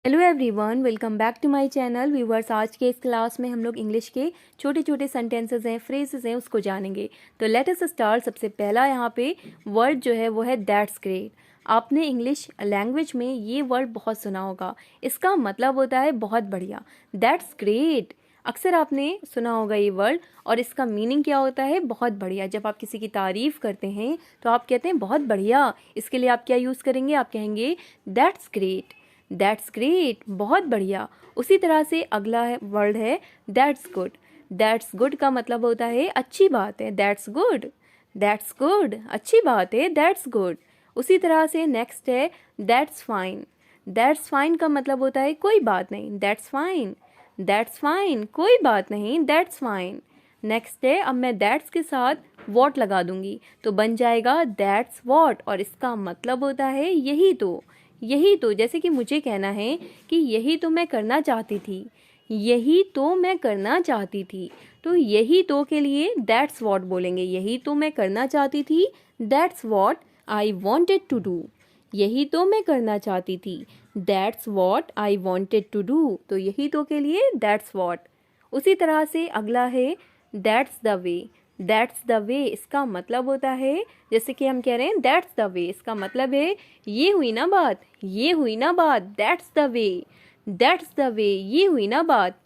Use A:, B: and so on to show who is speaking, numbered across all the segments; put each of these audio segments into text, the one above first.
A: Hello everyone, welcome back to my channel viewers. आज के इस क्लास में हम लोग इंग्लिश के छोटे छोटे सेंटेंसेस हैं, फ्रेजेस हैं, उसको जानेंगे। तो लेट अस स्टार्ट। सबसे पहला यहाँ पे वर्ड जो है वो है दैट्स ग्रेट। आपने इंग्लिश लैंग्वेज में ये वर्ड बहुत सुना होगा। इसका मतलब होता है बहुत बढ़िया। दैट्स ग्रेट अक्सर आपने सुना होगा ये वर्ड, और इसका मीनिंग क्या होता है? बहुत बढ़िया। जब आप किसी की तारीफ़ करते हैं तो आप कहते हैं बहुत बढ़िया। इसके लिए आप क्या यूज़ करेंगे? आप कहेंगे दैट्स ग्रेट। दैट्स ग्रेट, बहुत बढ़िया। उसी तरह से अगला वर्ड है दैट्स गुड। दैट्स गुड का मतलब होता है अच्छी बात है। दैट्स गुड, दैट्स गुड, अच्छी बात है, दैट्स गुड। उसी तरह से नेक्स्ट है दैट्स फाइन। दैट्स फाइन का मतलब होता है कोई बात नहीं। दैट्स फाइन, दैट्स फाइन, कोई बात नहीं, दैट्स फाइन। नेक्स्ट है, अब मैं दैट्स के साथ वॉट लगा दूंगी तो बन जाएगा दैट्स वॉट, और इसका मतलब होता है यही तो। यही तो, जैसे कि मुझे कहना है कि यही तो मैं करना चाहती थी, यही तो मैं करना चाहती थी, तो यही तो के लिए दैट्स वॉट बोलेंगे। यही तो मैं करना चाहती थी, that's what I wanted to do. यही तो मैं करना चाहती थी, that's what I wanted to do, तो यही तो के लिए दैट्स वॉट। उसी तरह से अगला है that's the way. That's the way इसका मतलब होता है, जैसे कि हम कह रहे हैं दैट्स द वे, इसका मतलब है ये हुई ना बात, ये हुई ना बात, that's the way, that's the way, ये हुई ना बात।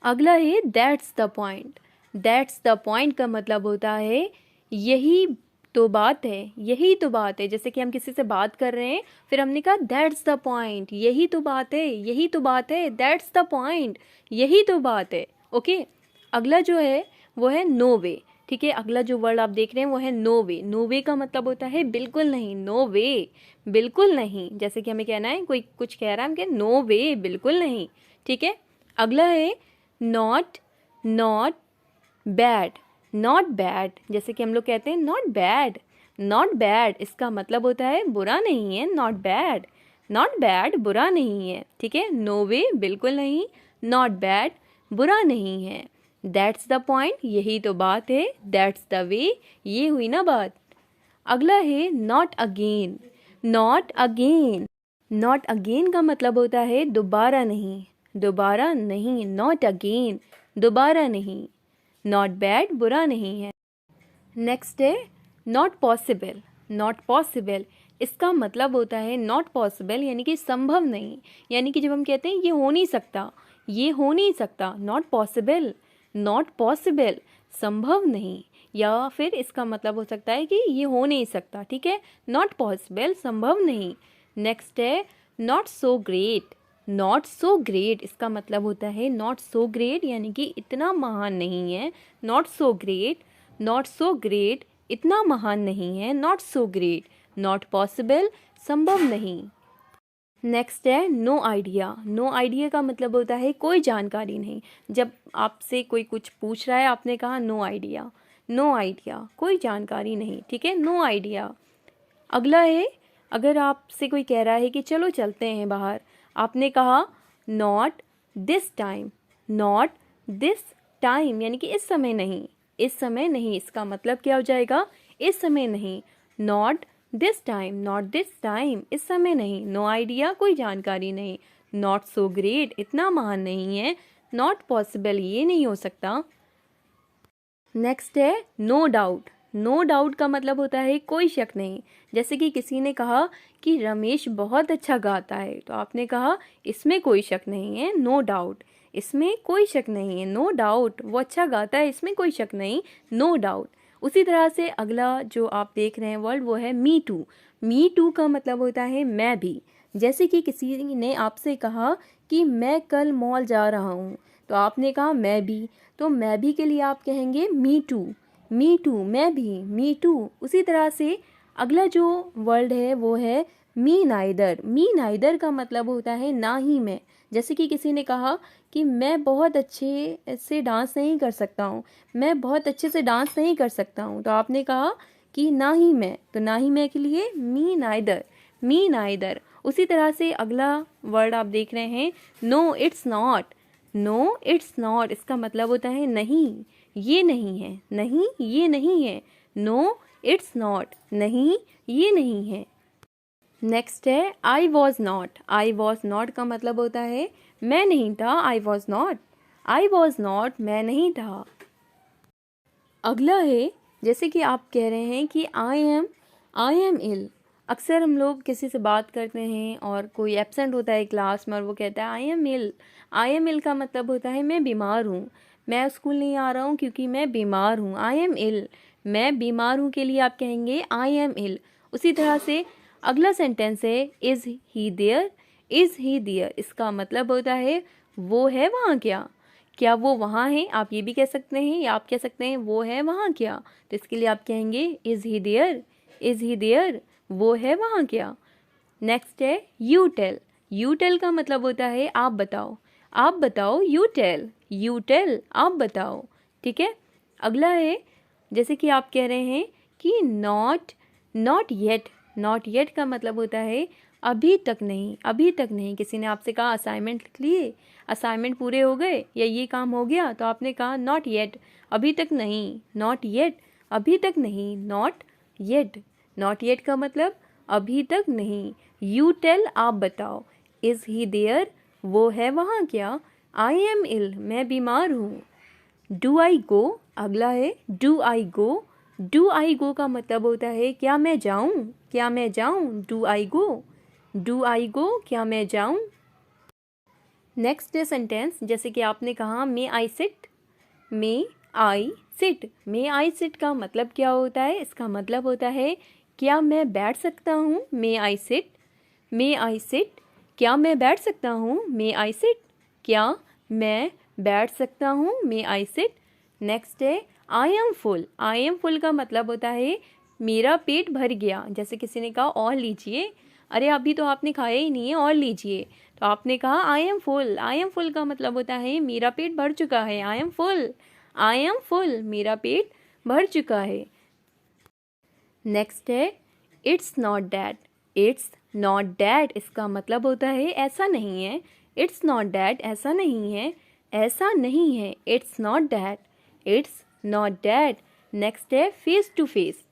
A: अगला है that's the point. That's the point का मतलब होता है यही तो बात है, यही तो बात है। जैसे कि हम किसी से बात कर रहे हैं, फिर हमने कहा दैट्स द पॉइंट, यही तो बात है, यही तो बात है, दैट्स द पॉइंट, यही तो बात है। ओके। अगला जो है वो है नो वे। ठीक है, अगला जो वर्ड आप देख रहे हैं वो है नो वे। नो वे का मतलब होता है बिल्कुल नहीं। नो वे, बिल्कुल नहीं। जैसे कि हमें कहना है कोई कुछ कह रहा है, हम कहें नो वे, बिल्कुल नहीं। ठीक है। अगला है not, not bad. Not bad, जैसे कि हम लोग कहते हैं नॉट बैड, नॉट बैड, इसका मतलब होता है बुरा नहीं है। नॉट बैड, नॉट बैड, बुरा नहीं है। ठीक है। नो वे, बिल्कुल नहीं। नॉट बैड, बुरा नहीं है। दैट्स द पॉइंट, यही तो बात है। दैट्स द वे, ये हुई ना बात। अगला है not again. Not again, not again का मतलब होता है दोबारा नहीं, दोबारा नहीं। नॉट अगेन, दोबारा नहीं। नॉट बैड, बुरा नहीं है। नेक्स्ट है नॉट पॉसिबल। नॉट पॉसिबल, इसका मतलब होता है नॉट पॉसिबल यानी कि संभव नहीं। यानी कि जब हम कहते हैं ये हो नहीं सकता, ये हो नहीं सकता, नॉट पॉसिबल, नॉट पॉसिबल, संभव नहीं। या फिर इसका मतलब हो सकता है कि ये हो नहीं सकता। ठीक है। नॉट पॉसिबल, संभव नहीं। नेक्स्ट है not so great. Not so great, इसका मतलब होता है नॉट सो ग्रेट यानी कि इतना महान नहीं है। Not so great, not so great, इतना महान नहीं है। Not so great. Not possible, संभव नहीं। नेक्स्ट है नो आइडिया। नो आइडिया का मतलब होता है कोई जानकारी नहीं। जब आपसे कोई कुछ पूछ रहा है, आपने कहा नो आइडिया, नो आइडिया, कोई जानकारी नहीं। ठीक है, नो आइडिया। अगला है, अगर आपसे कोई कह रहा है कि चलो चलते हैं बाहर, आपने कहा not this time. Not this time यानी कि इस समय नहीं, इस समय नहीं। इसका मतलब क्या हो जाएगा? इस समय नहीं। Not this time, not this time, इस समय नहीं। नो आइडिया, कोई जानकारी नहीं। नॉट सो ग्रेट, इतना महान नहीं है। नॉट पॉसिबल, ये नहीं हो सकता। नेक्स्ट है नो डाउट। नो डाउट का मतलब होता है कोई शक नहीं। जैसे कि किसी ने कहा कि रमेश बहुत अच्छा गाता है, तो आपने कहा इसमें कोई शक नहीं है, नो डाउट, इसमें कोई शक नहीं है, नो डाउट, वो अच्छा गाता है, इसमें कोई शक नहीं, नो डाउट। उसी तरह से अगला जो आप देख रहे हैं वर्ड वो है मी टू। मी टू का मतलब होता है मैं भी। जैसे कि किसी ने आपसे कहा कि मैं कल मॉल जा रहा हूँ, तो आपने कहा मैं भी, तो मैं भी के लिए आप कहेंगे मी टू। मी टू, मैं भी, मी टू। उसी तरह से अगला जो वर्ड है वो है मी नाइदर। मी नाइदर का मतलब होता है ना ही मैं। जैसे कि किसी ने कहा कि मैं बहुत अच्छे से डांस नहीं कर सकता हूँ, मैं बहुत अच्छे से डांस नहीं कर सकता हूँ, तो आपने कहा कि ना ही मैं, तो ना ही मैं के लिए मी नाइदर, मी नाइदर। उसी तरह से अगला वर्ड आप देख रहे हैं no it's not. No it's not, इसका मतलब होता है नहीं, ये नहीं है, नहीं, ये नहीं है। नो इट्स नॉट, नहीं, ये नहीं है। नेक्स्ट है I was not. I was not का मतलब होता है मैं नहीं था, I was not. I was not, मैं नहीं था। अगला है जैसे कि आप कह रहे हैं कि आई एम इल। अक्सर हम लोग किसी से बात करते हैं और कोई एब्सेंट होता है क्लास में और वो कहता है I am ill. I am इल का मतलब होता है मैं बीमार हूँ, मैं स्कूल नहीं आ रहा हूँ क्योंकि मैं बीमार हूँ। आई एम इल, मैं बीमार हूँ के लिए आप कहेंगे आई एम इल। उसी तरह से अगला सेंटेंस है is he there. Is he there, इसका मतलब होता है वो है वहाँ क्या वो वहाँ है, आप ये भी कह सकते हैं, या आप कह सकते हैं वो है वहाँ क्या। तो इसके लिए आप कहेंगे is he there. Is he there, वो है वहाँ क्या। नेक्स्ट है यू टेल। यू टेल का मतलब होता है आप बताओ। आप बताओ, यू टेल। यू टेल, आप बताओ। ठीक है। अगला है जैसे कि आप कह रहे हैं कि नॉट येट। नॉट येट का मतलब होता है अभी तक नहीं, अभी तक नहीं। किसी ने आपसे कहा असाइनमेंट लिख लिए, असाइनमेंट पूरे हो गए या ये काम हो गया, तो आपने कहा नॉट येट, अभी तक नहीं। नॉट येट, अभी तक नहीं। नॉट येट, नॉट येट का मतलब अभी तक नहीं। यू टेल, आप बताओ। इज़ ही देयर, वो है वहाँ क्या। आई एम इल, मैं बीमार हूँ। डू आई गो, अगला है do I go. Do I गो का मतलब होता है क्या मैं जाऊँ, क्या मैं जाऊँ। Do I go, do I गो, क्या मैं जाऊँ। नेक्स्ट है सेंटेंस जैसे कि आपने कहा may I sit. May I sit, may I sit का मतलब क्या होता है। इसका मतलब होता है क्या मैं बैठ सकता हूँ। मे I sit, may I seat, क्या मैं बैठ सकता हूँ। मे आई सिट, क्या मैं बैठ सकता हूँ। मे आई सिट। नेक्स्ट है I am full. I am full का मतलब होता है मेरा पेट भर गया। जैसे किसी ने कहा और लीजिए, अरे अभी तो आपने खाया ही नहीं है, और लीजिए। तो आपने कहा I am full. I am full का मतलब होता है मेरा पेट भर चुका है। I am full, I am full, मेरा पेट भर चुका है। नेक्स्ट है it's not that. It's not that, इसका मतलब होता है ऐसा नहीं है। इट्स नॉट डैट, ऐसा नहीं है, ऐसा नहीं है। It's not that, it's not that. Next है face to face.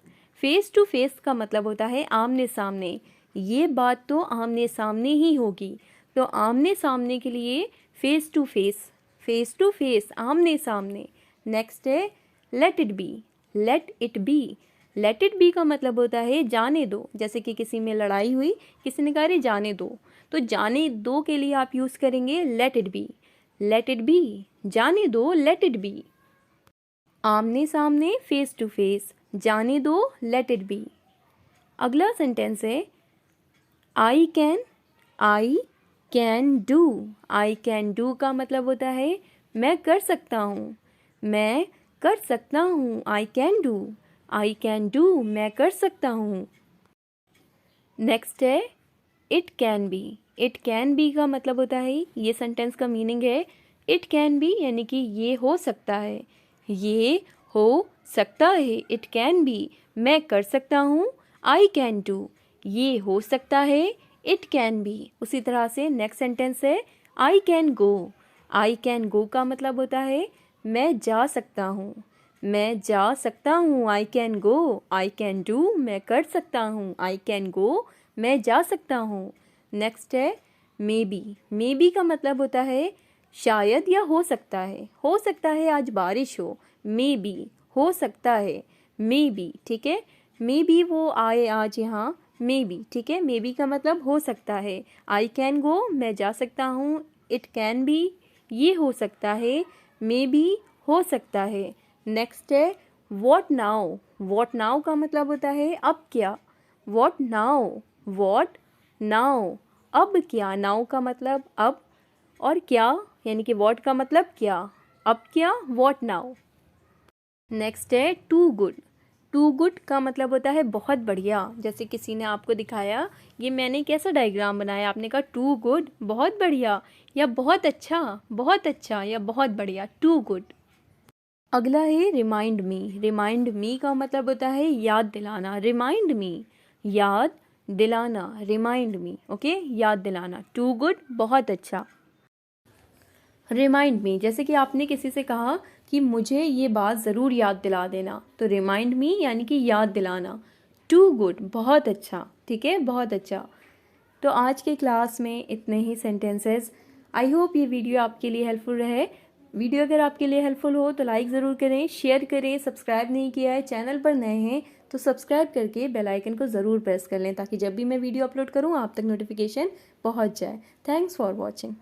A: Face to face का मतलब होता है आमने सामने। ये बात तो आमने सामने ही होगी। तो आमने सामने के लिए face to face, face to face, आमने सामने। नेक्स्ट है let it be. Let it be, let it be का मतलब होता है जाने दो। जैसे कि किसी में लड़ाई हुई, किसी ने कहा अरे जाने दो, तो जाने दो के लिए आप यूज़ करेंगे late it be. Let it B, जाने दो, लेट इट बी। आमने सामने, फेस टू फेस, जाने दो, लेट इट बी। अगला सेंटेंस है I can do. I can do का मतलब होता है मैं कर सकता हूँ, मैं कर सकता हूँ। I can do, I can do, मैं कर सकता हूँ। नेक्स्ट है it can be. It can be का मतलब होता है, ये सेंटेंस का मीनिंग है इट कैन बी यानी कि ये हो सकता है, ये हो सकता है। इट कैन बी, मैं कर सकता हूँ। आई कैन डू, ये हो सकता है। It can be. उसी तरह से नेक्स्ट सेंटेंस है I can go. I can go का मतलब होता है मैं जा सकता हूँ, मैं जा सकता हूँ। I can go, I can do, मैं कर सकता हूँ। आई कैन गो, मैं जा सकता हूँ। नेक्स्ट है मे बी। मे बी का मतलब होता है शायद या हो सकता है। हो सकता है आज बारिश हो, मे बी, हो सकता है, मे बी। ठीक है, मे बी वो आए आज यहाँ, मे बी। ठीक है, मे बी का मतलब हो सकता है। आई कैन गो, मैं जा सकता हूँ। इट कैन बी, ये हो सकता है। मे बी, हो सकता है। नेक्स्ट है वॉट नाउ। वॉट नाउ का मतलब होता है अब क्या। वॉट नाउ, वॉट नाउ, अब क्या। नाउ का मतलब अब, और क्या यानी कि वॉट का मतलब क्या, अब क्या, वॉट नाउ। नेक्स्ट है टू गुड। टू गुड का मतलब होता है बहुत बढ़िया। जैसे किसी ने आपको दिखाया ये मैंने कैसा डायग्राम बनाया, आपने कहा टू गुड, बहुत बढ़िया, या बहुत अच्छा, या बहुत बढ़िया। Too good. अगला है रिमाइंड मी। रिमाइंड मी का मतलब होता है याद दिलाना। रिमाइंड मी, याद दिलाना, रिमाइंड मी। ओके, याद दिलाना। टू गुड, बहुत अच्छा। रिमाइंड मी, जैसे कि आपने किसी से कहा कि मुझे ये बात ज़रूर याद दिला देना, तो रिमाइंड मी यानी कि याद दिलाना। टू गुड, बहुत अच्छा। ठीक है, बहुत अच्छा। तो आज के क्लास में इतने ही सेंटेंसेस। आई होप ये वीडियो आपके लिए हेल्पफुल रहे। वीडियो अगर आपके लिए हेल्पफुल हो तो लाइक ज़रूर करें, शेयर करें। सब्सक्राइब नहीं किया है, चैनल पर नए हैं तो सब्सक्राइब करके बेल आइकन को ज़रूर प्रेस कर लें ताकि जब भी मैं वीडियो अपलोड करूँ आप तक नोटिफिकेशन पहुँच जाए। Thanks for watching.